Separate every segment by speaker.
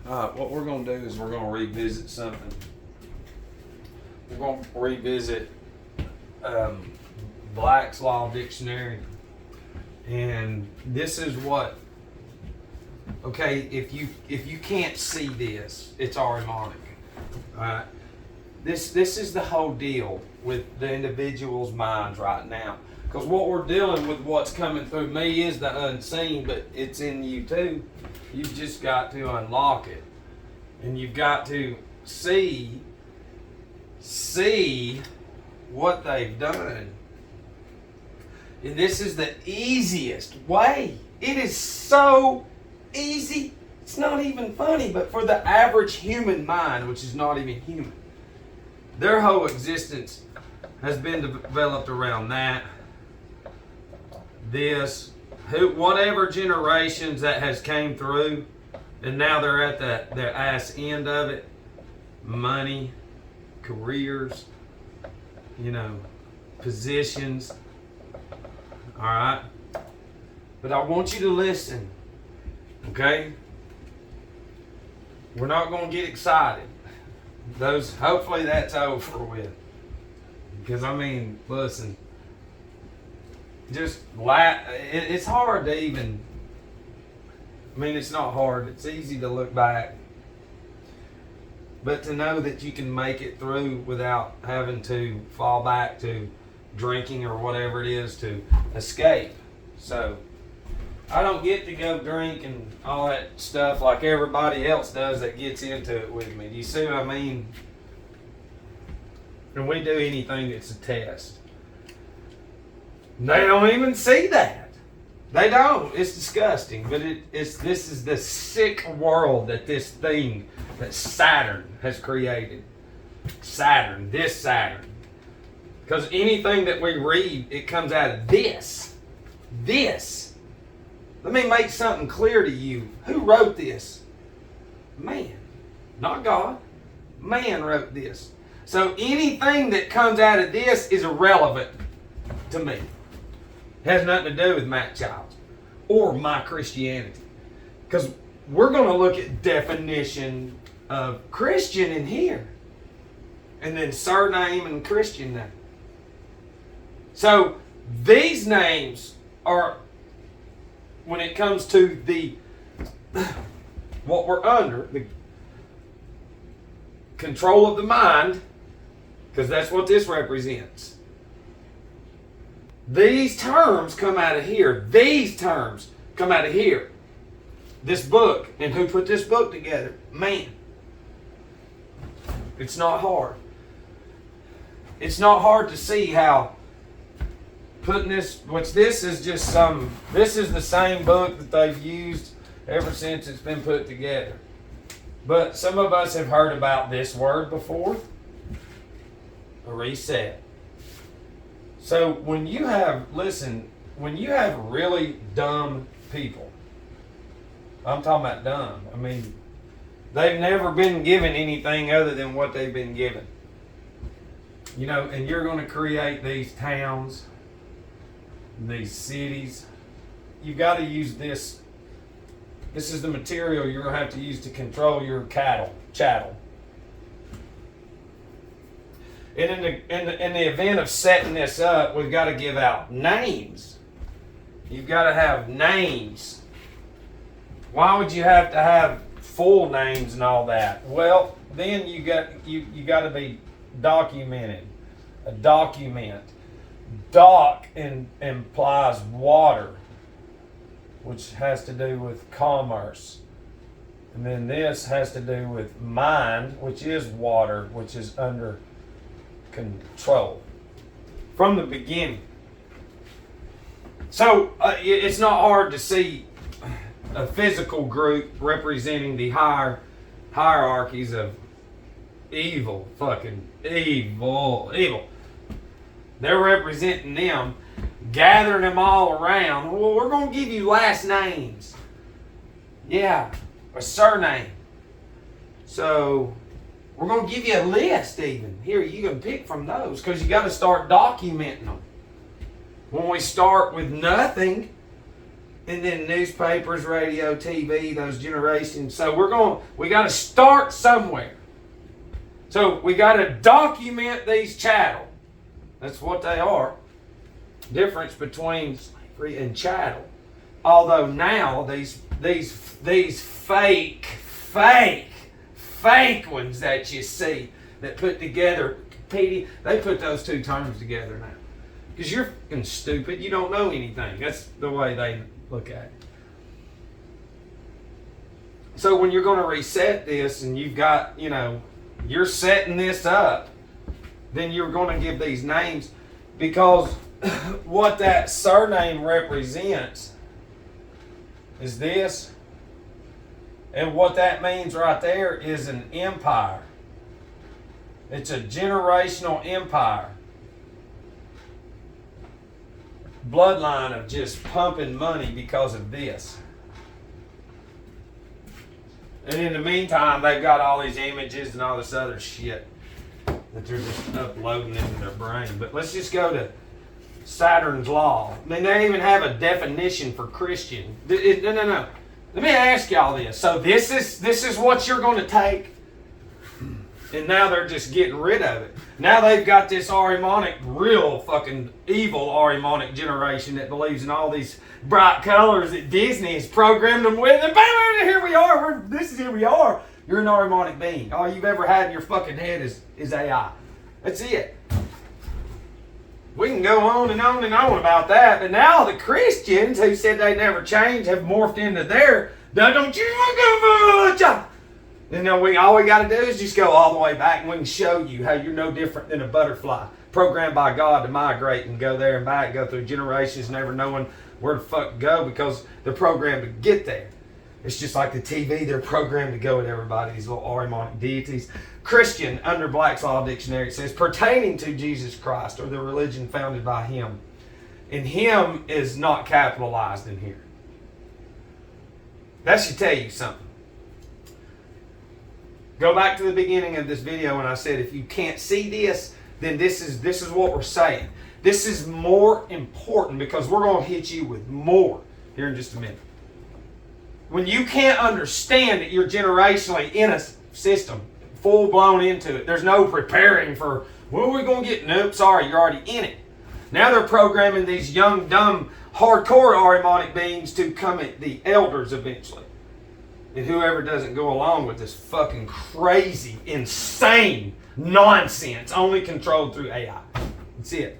Speaker 1: What we're going to do is we're going to revisit something. We're going to revisit Black's Law Dictionary. And this is what, okay, if you can't see this, it's harmonic. Alright? This is the whole deal with the individual's minds right now. Because what we're dealing with, what's coming through me is the unseen, but it's in you too. You've just got to unlock it. And you've got to see what they've done. And this is the easiest way. It is so easy. It's not even funny, but for the average human mind, which is not even human, their whole existence has been developed around that. This, whatever generations that has came through, and now they're at their ass end of it. Money, careers, positions. All right, but I want you to listen. Okay, we're not going to get excited. Hopefully that's over with. Because listen. Just it's hard to even. It's not hard. It's easy to look back. But to know that you can make it through without having to fall back to drinking or whatever it is to escape. So, I don't get to go drink and all that stuff like everybody else does that gets into it with me. Do you see what I mean? And we do anything that's a test. They don't even see that. They don't. It's disgusting. But this is the sick world that that Saturn has created. This Saturn. Because anything that we read, it comes out of this. This. Let me make something clear to you. Who wrote this? Man. Not God. Man wrote this. So anything that comes out of this is irrelevant to me. Has nothing to do with Matt Childs or my Christianity. Because we're going to look at definition of Christian in here. And then surname and Christian name. So these names are, when it comes to what we're under, the control of the mind, because that's what this represents. These terms come out of here. These terms come out of here. This book. And who put this book together? Man. It's not hard. It's not hard to see how putting this, this is the same book that they've used ever since it's been put together. But some of us have heard about this word before. A reset. So when you have really dumb people, I'm talking about dumb. They've never been given anything other than what they've been given. And you're going to create these towns, these cities. You've got to use this. This is the material you're going to have to use to control your chattel. And in the event of setting this up, we've got to give out names. You've got to have names. Why would you have to have full names and all that? Well, then you got to be documented. A document. Doc implies water, which has to do with commerce. And then this has to do with mind, which is water, which is under control from the beginning. So it's not hard to see a physical group representing the hierarchies of evil. They're representing them, gathering them all around. Well, we're going to give you last names. Yeah, a surname. So we're going to give you a list even. Here, you can pick from those because you got to start documenting them. When we start with nothing and then newspapers, radio, TV, those generations. So we got to start somewhere. So we got to document these chattel. That's what they are. Difference between slavery and chattel. Although now these fake ones that you see that put together, Petey, they put those two terms together now. Because you're fucking stupid. You don't know anything. That's the way they look at it. So when you're going to reset this and you've got, you're setting this up, then you're going to give these names, because what that surname represents is this. And what that means right there is an empire. It's a generational empire. Bloodline of just pumping money because of this. And in the meantime, they've got all these images and all this other shit that they're just uploading into their brain. But let's just go to Saturn's law. I mean, they even have a definition for Christian. No. Let me ask y'all this. So this is what you're going to take, and now they're just getting rid of it. Now they've got this Ahrimanic, real fucking evil Ahrimanic generation that believes in all these bright colors that Disney has programmed them with. And bam, here we are. Here we are. You're an Ahrimanic being. All you've ever had in your fucking head is AI. That's it. We can go on and on and on about that. But now the Christians who said they never change have morphed into their, don't you look over. And then all we got to do is just go all the way back, and we can show you how you're no different than a butterfly programmed by God to migrate and go there and back, go through generations never knowing where the fuck to go because they're programmed to get there. It's just like the TV, they're programmed to go with everybody, these little Ahrimanic deities. Christian, under Black's Law Dictionary, it says, pertaining to Jesus Christ or the religion founded by him. And him is not capitalized in here. That should tell you something. Go back to the beginning of this video when I said if you can't see this, then this is what we're saying. This is more important because we're going to hit you with more here in just a minute. When you can't understand that you're generationally in a system, full blown into it, there's no preparing for, what are we going to get? Nope, sorry, you're already in it. Now they're programming these young, dumb, hardcore Ahrimanic beings to come at the elders eventually. And whoever doesn't go along with this fucking crazy, insane nonsense, only controlled through AI. That's it.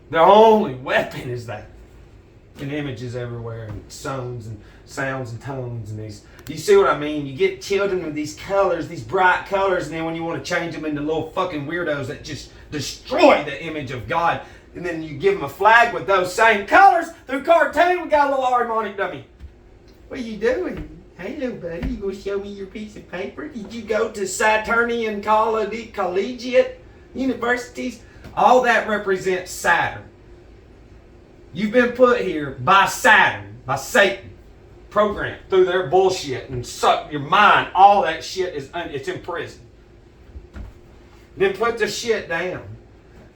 Speaker 1: Their only weapon is that. And images everywhere, and sounds and tones, and these. You see what I mean? You get children with these colors, these bright colors, and then when you want to change them into little fucking weirdos that just destroy the image of God, and then you give them a flag with those same colors through cartoon. We got a little Ahrimanic dummy. What are you doing? Hello, buddy. You gonna show me your piece of paper? Did you go to Saturnian collegiate universities? All that represents Saturn. You've been put here by Saturn, by Satan, programmed through their bullshit and suck your mind. All that shit it's in prison. Then put the shit down.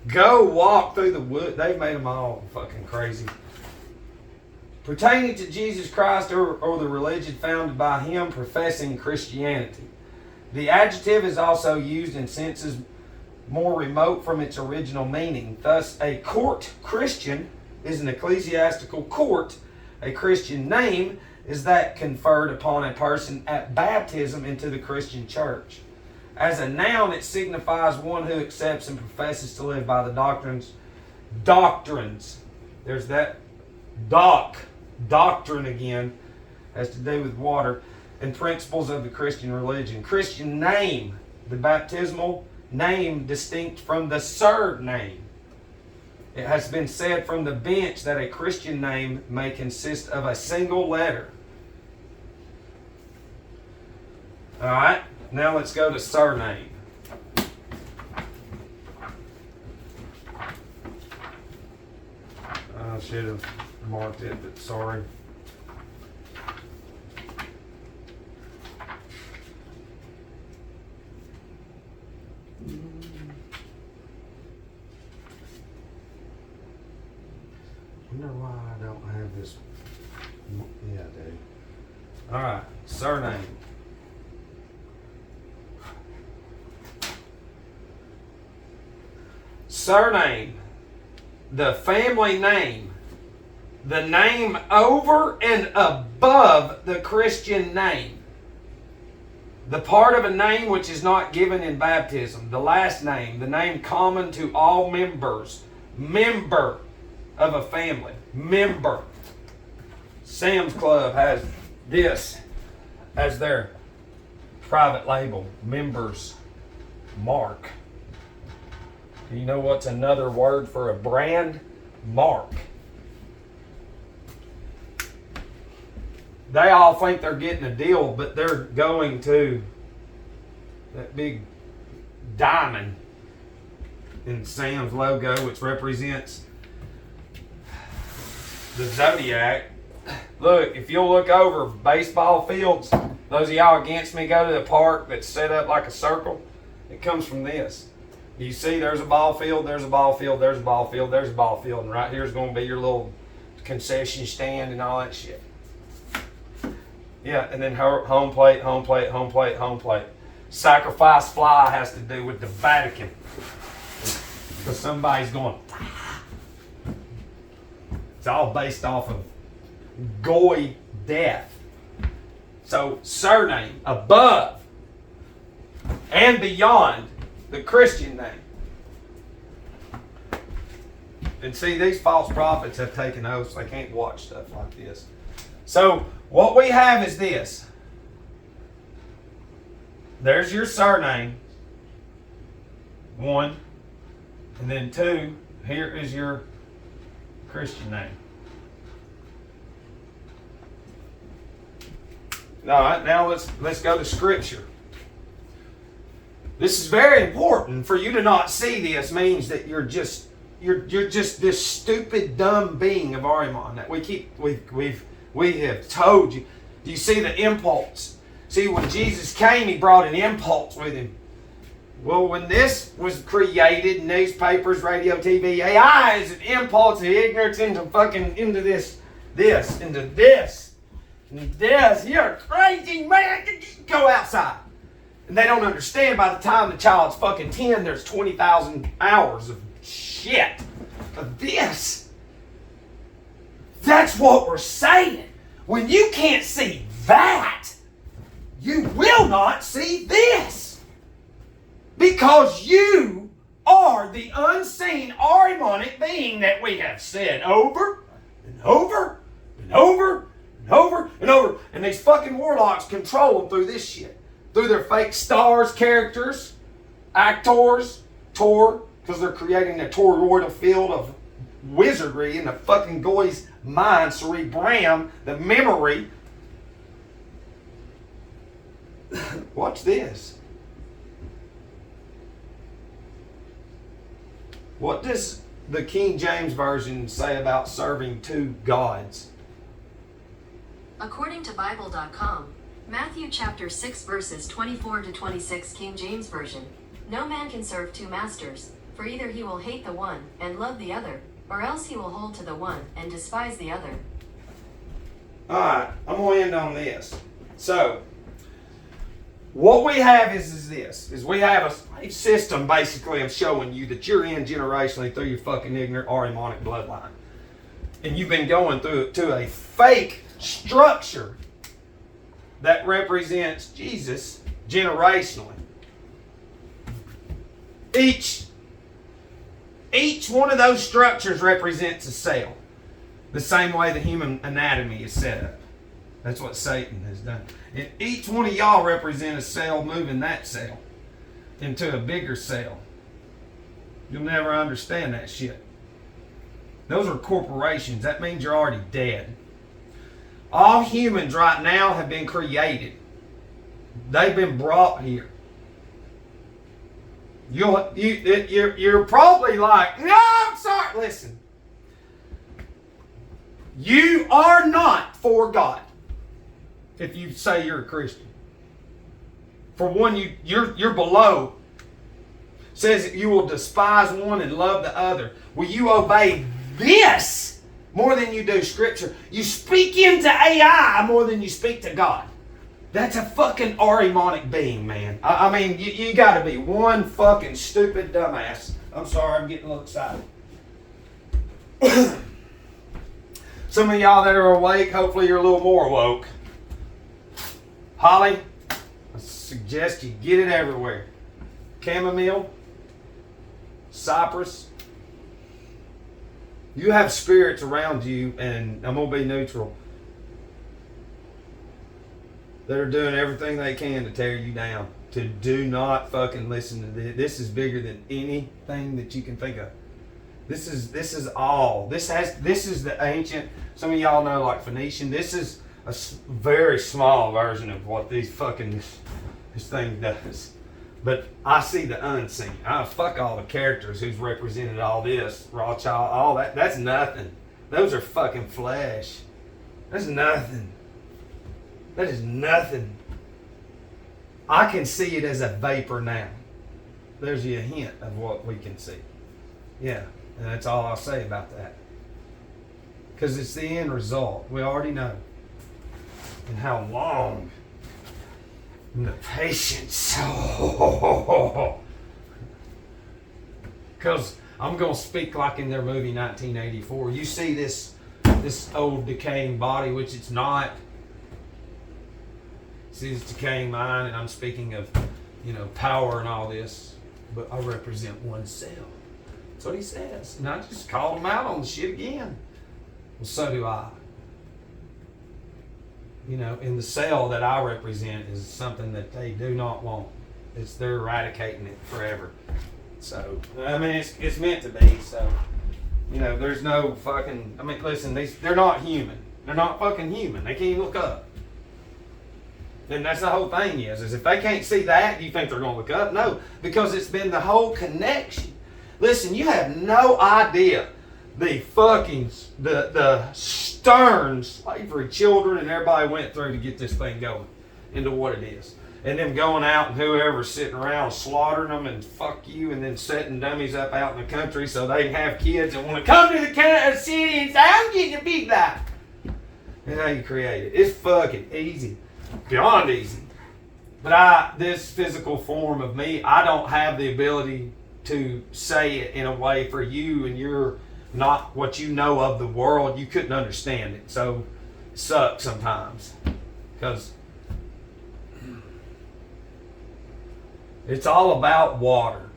Speaker 1: Go walk through the wood. They've made them all fucking crazy. Pertaining to Jesus Christ or the religion founded by him, professing Christianity. The adjective is also used in senses more remote from its original meaning. Thus, a court Christian is an ecclesiastical court. A Christian name is that conferred upon a person at baptism into the Christian church. As a noun, it signifies one who accepts and professes to live by the doctrines. There's that doctrine again, has to do with water, and principles of the Christian religion. Christian name, the baptismal name distinct from the surname. It has been said from the bench that a Christian name may consist of a single letter. All right, now let's go to surname. I should have marked it, but sorry. I wonder why I don't have this All right, surname. Surname, the family name, the name over and above the Christian name. The part of a name which is not given in baptism, the last name, the name common to all members, member of a family, member. Sam's Club has this as their private label, members mark. Do you know what's another word for a brand? Mark. They all think they're getting a deal, but they're going to that big diamond in Sam's logo, which represents the zodiac. Look, if you'll look over baseball fields, those of y'all against me go to the park that's set up like a circle. It comes from this. You see there's a ball field, there's a ball field, there's a ball field, there's a ball field, and right here is going to be your little concession stand and all that shit. Yeah, and then home plate, home plate, home plate, home plate. Sacrifice fly has to do with the Vatican. Because somebody's going, it's all based off of goy death. So surname, above and beyond the Christian name. And see, these false prophets have taken oaths. They can't watch stuff like this. So what we have is this. There's your surname. 1. And then 2, here is your Christian name. All right, now let's go to Scripture. This is very important. For you to not see this means that you're just this stupid, dumb being of Ariman that we have told you. Do you see the impulse? See, when Jesus came, he brought an impulse with him. Well, when this was created, newspapers, radio, TV, AI is an impulse of ignorance into this. You're crazy, man. Go outside. And they don't understand by the time the child's fucking 10, there's 20,000 hours of shit of this. That's what we're saying. When you can't see that, you will not see this. Because you are the unseen Ahrimanic being that we have said over and over and over and over and over. And these fucking warlocks control them through this shit. Through their fake stars, characters, actors, because they're creating a toroidal field of wizardry in the fucking goy's mind, cerebrum, the memory. Watch this. What does the King James Version say about serving two gods?
Speaker 2: According to Bible.com, Matthew chapter 6 verses 24 to 26 King James Version. No man can serve two masters, for either he will hate the one and love the other, or else he will hold to the one and despise the other.
Speaker 1: Alright, I'm going to end on this. So, what we have is we have a system basically of showing you that you're in generationally through your fucking ignorant Ahrimanic bloodline. And you've been going through to a fake structure that represents Jesus generationally. Each one of those structures represents a cell. The same way the human anatomy is set up. That's what Satan has done. And each one of y'all represent a cell moving that cell into a bigger cell. You'll never understand that shit. Those are corporations. That means you're already dead. All humans right now have been created. They've been brought here. You're probably like, no, I'm sorry. Listen. You are not for God if you say you're a Christian. For one, you're below. It says that you will despise one and love the other. Will you obey this more than you do Scripture. You speak into AI more than you speak to God. That's a fucking Ahrimanic being, man. I mean, you gotta be one fucking stupid dumbass. I'm sorry, I'm getting a little excited. Some of y'all that are awake, hopefully you're a little more woke. Holly, I suggest you get it everywhere. Chamomile, cypress. You have spirits around you, and I'm going to be neutral, that are doing everything they can to tear you down. To do not fucking listen to this. This is bigger than anything that you can think of. This is all. This is the ancient. Some of y'all know like Phoenician. This is a very small version of what this thing does. But I see the unseen. Fuck all the characters who's represented all this. Rothschild, all that. That's nothing. Those are fucking flesh. That's nothing. That is nothing. I can see it as a vapor now. There's you a hint of what we can see. Yeah, and that's all I'll say about that. Because it's the end result. We already know. And how long. And the patience. Because I'm going to speak like in their movie 1984. You see this old decaying body, which it's not. See this decaying mind, and I'm speaking of, power and all this. But I represent one cell. That's what he says. And I just called him out on the shit again. Well, so do I. In the cell that I represent is something that they do not want. They're eradicating it forever. So, I mean, it's meant to be. So, there's no fucking, listen, they're not human. They're not fucking human. They can't even look up. And that's the whole thing is if they can't see that, you think they're going to look up? No, because it's been the whole connection. Listen, you have no idea the stern slavery children and everybody went through to get this thing going into what it is. And them going out and whoever's sitting around slaughtering them and fuck you, and then setting dummies up out in the country so they can have kids that want to come to the city and say, I'm getting a big guy. That's how you create it. It's fucking easy. Beyond easy. But this physical form of me, I don't have the ability to say it in a way for you, and you're not what you know of the world. You couldn't understand it. So it sucks sometimes. Because it's all about water.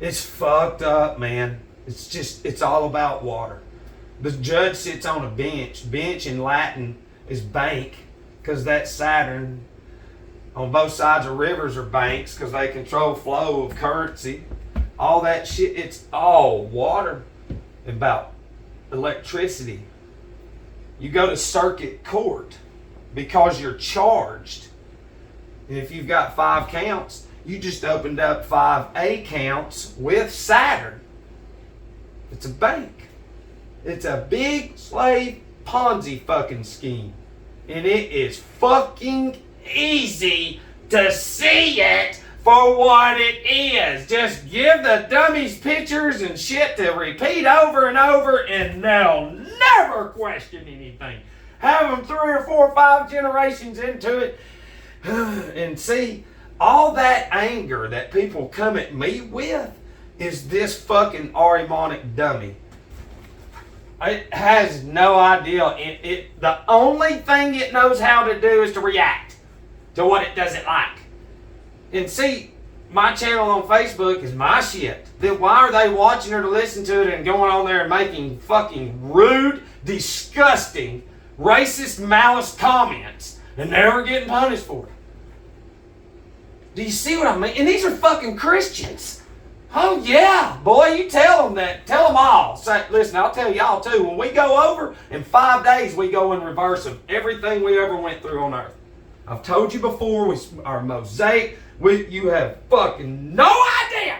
Speaker 1: It's fucked up, man. It's all about water. The judge sits on a bench. Bench in Latin is bank, because that's Saturn. On both sides of rivers are banks because they control flow of currency. All that shit, it's all water. About electricity. You go to circuit court because you're charged. And if you've got 5 counts, you just opened up 5 A counts with Saturn. It's a bank. It's a big slave Ponzi fucking scheme. And it is fucking easy to see it for what it is. Just give the dummies pictures and shit to repeat over and over, and they'll never question anything. Have them 3 or 4 or 5 generations into it and see all that anger that people come at me with is this fucking Ahrimanic dummy. It has no idea. The only thing it knows how to do is to react to what it doesn't like. And see, my channel on Facebook is my shit. Then why are they watching or to listen to it and going on there and making fucking rude, disgusting, racist, malice comments and never getting punished for it? Do you see what I mean? And these are fucking Christians. Oh yeah, boy, you tell them that. Tell them all. Say, listen, I'll tell y'all too. When we go over, in 5 days, we go in reverse of everything we ever went through on earth. I've told you before, our mosaic, you have fucking no idea.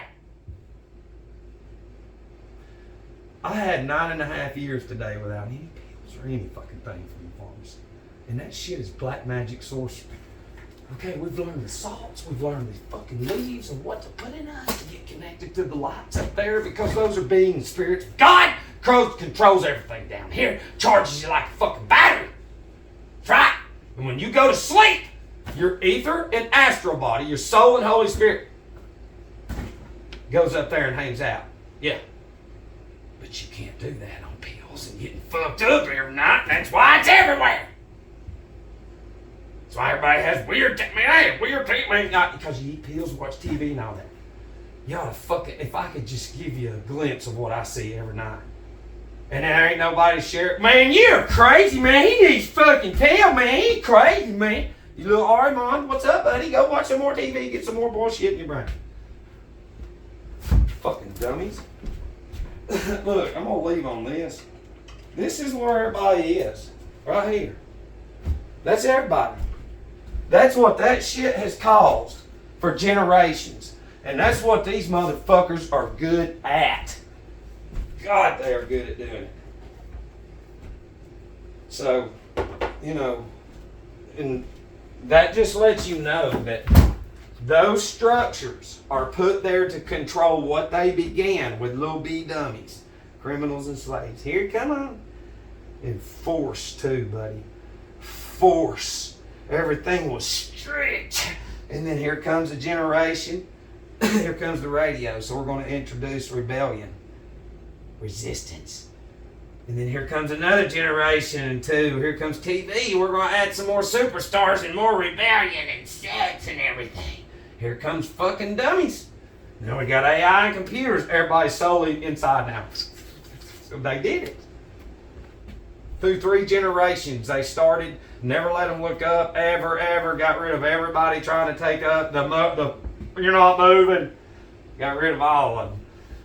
Speaker 1: I had 9.5 years today without any pills or any fucking thing from the pharmacy. And that shit is black magic sorcery. Okay, we've learned the salts, we've learned the fucking leaves and what to put in us to get connected to the lights up there, because those are being spirits of God controls everything down here. Charges you like a fucking battery. That's right. And when you go to sleep, your ether and astral body, your soul and Holy Spirit, goes up there and hangs out. Yeah. But you can't do that on pills and getting fucked up every night. That's why it's everywhere. That's why everybody has weird treatment. Not because you eat pills and watch TV and all that. You ought to fucking, if I could just give you a glimpse of what I see every night. And there ain't nobody share it. Man, you're crazy, man. He needs fucking tail, man. He's crazy, man. You little Arimon, what's up, buddy? Go watch some more TV, get some more bullshit in your brain. Fucking dummies. Look, I'm gonna leave on this. This is where everybody is. Right here. That's everybody. That's what that shit has caused for generations. And that's what these motherfuckers are good at. God, they are good at doing it. So, you know, and that just lets you know that those structures are put there to control what they began with little B dummies, criminals and slaves. Here, come on. And force too, buddy. Force. Everything was strict. And then here comes a generation. Here comes the radio. So we're going to introduce rebellion. Resistance. And then here comes another generation and two. Here comes TV. We're going to add some more superstars and more rebellion and sex and everything. Here comes fucking dummies. Now we got AI and computers. Everybody's solely inside now. So they did it. Through 3 generations, they started, never let them look up, ever, got rid of everybody trying to take up the you're not moving. Got rid of all of them.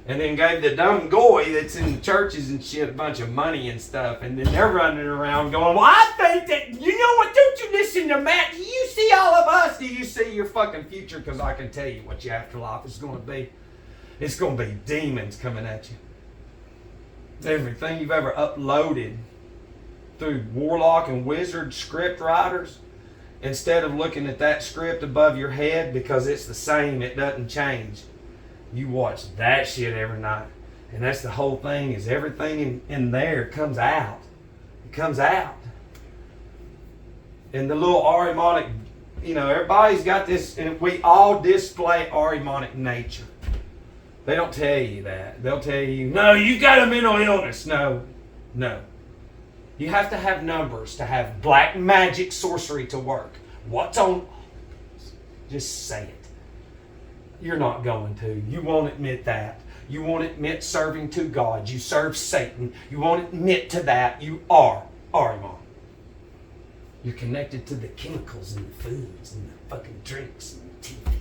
Speaker 1: And then gave the dumb goy that's in the churches and shit a bunch of money and stuff. And then they're running around going, well, I think that, you know what, don't you listen to Matt? Do you see all of us? Do you see your fucking future? Because I can tell you what your afterlife is going to be. It's going to be demons coming at you. Everything you've ever uploaded through Warlock and Wizard script writers, instead of looking at that script above your head because it's the same, it doesn't change. You watch that shit every night. And that's the whole thing, is everything in there comes out. It comes out. And the little Arimonic, you know, everybody's got this, and we all display Arimonic nature. They don't tell you that. They'll tell you, no, you got a mental illness. No. You have to have numbers to have black magic sorcery to work. What's on? Just say it. You're not going to. You won't admit that. You won't admit serving 2 gods. You serve Satan. You won't admit to that. You are Arimon. You're connected to the chemicals and the foods and the fucking drinks and the TV.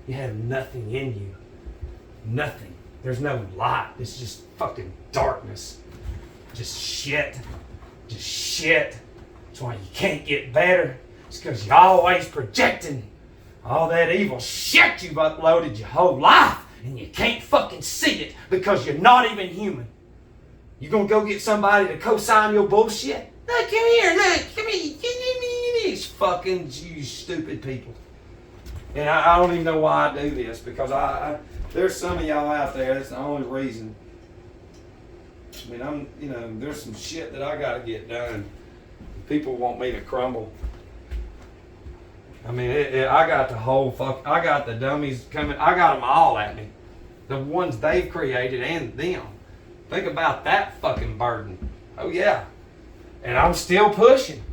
Speaker 1: You have nothing in you. Nothing. There's no light. It's just fucking darkness. Just shit. Just shit. That's why you can't get better. It's because you're always projecting all that evil shit you've uploaded your whole life, and you can't fucking see it because you're not even human. You gonna go get somebody to co-sign your bullshit? Look, come here, come here. These fucking you stupid people. And I don't even know why I do this, because there's some of y'all out there, that's the only reason. I mean, there's some shit that I gotta get done. People want me to crumble. I mean, I got I got the dummies coming, I got them all at me. The ones they've created and them. Think about that fucking burden. Oh yeah. And I'm still pushing.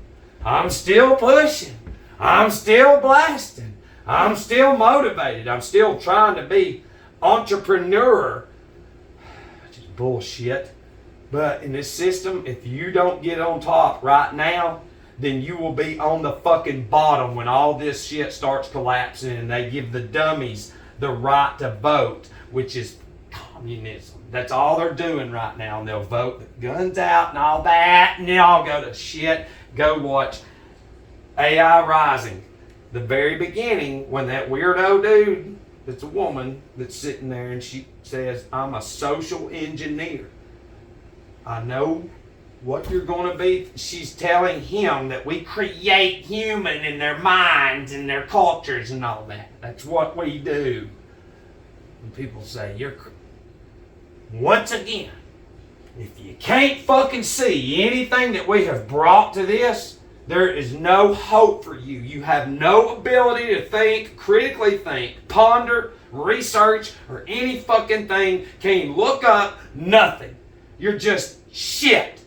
Speaker 1: I'm still pushing. I'm still blasting. I'm still motivated. I'm still trying to be entrepreneur. Just bullshit. But in this system, if you don't get on top right now, then you will be on the fucking bottom when all this shit starts collapsing and they give the dummies the right to vote, which is communism. That's all they're doing right now. And they'll vote the guns out and all that, and they'll go to shit. Go watch AI Rising. The very beginning, when that weirdo dude, that's a woman, that's sitting there and she says, I'm a social engineer. I know what you're going to be. She's telling him that we create human in their minds and their cultures and all that. That's what we do. And people say, once again, If you can't fucking see anything that we have brought to this, there is no hope for you. You have no ability to think, critically think, ponder, research, or any fucking thing. Can't even look up, nothing. You're just shit.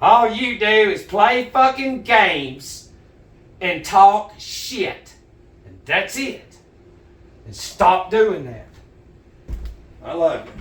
Speaker 1: All you do is play fucking games and talk shit. And that's it. And stop doing that. I love you.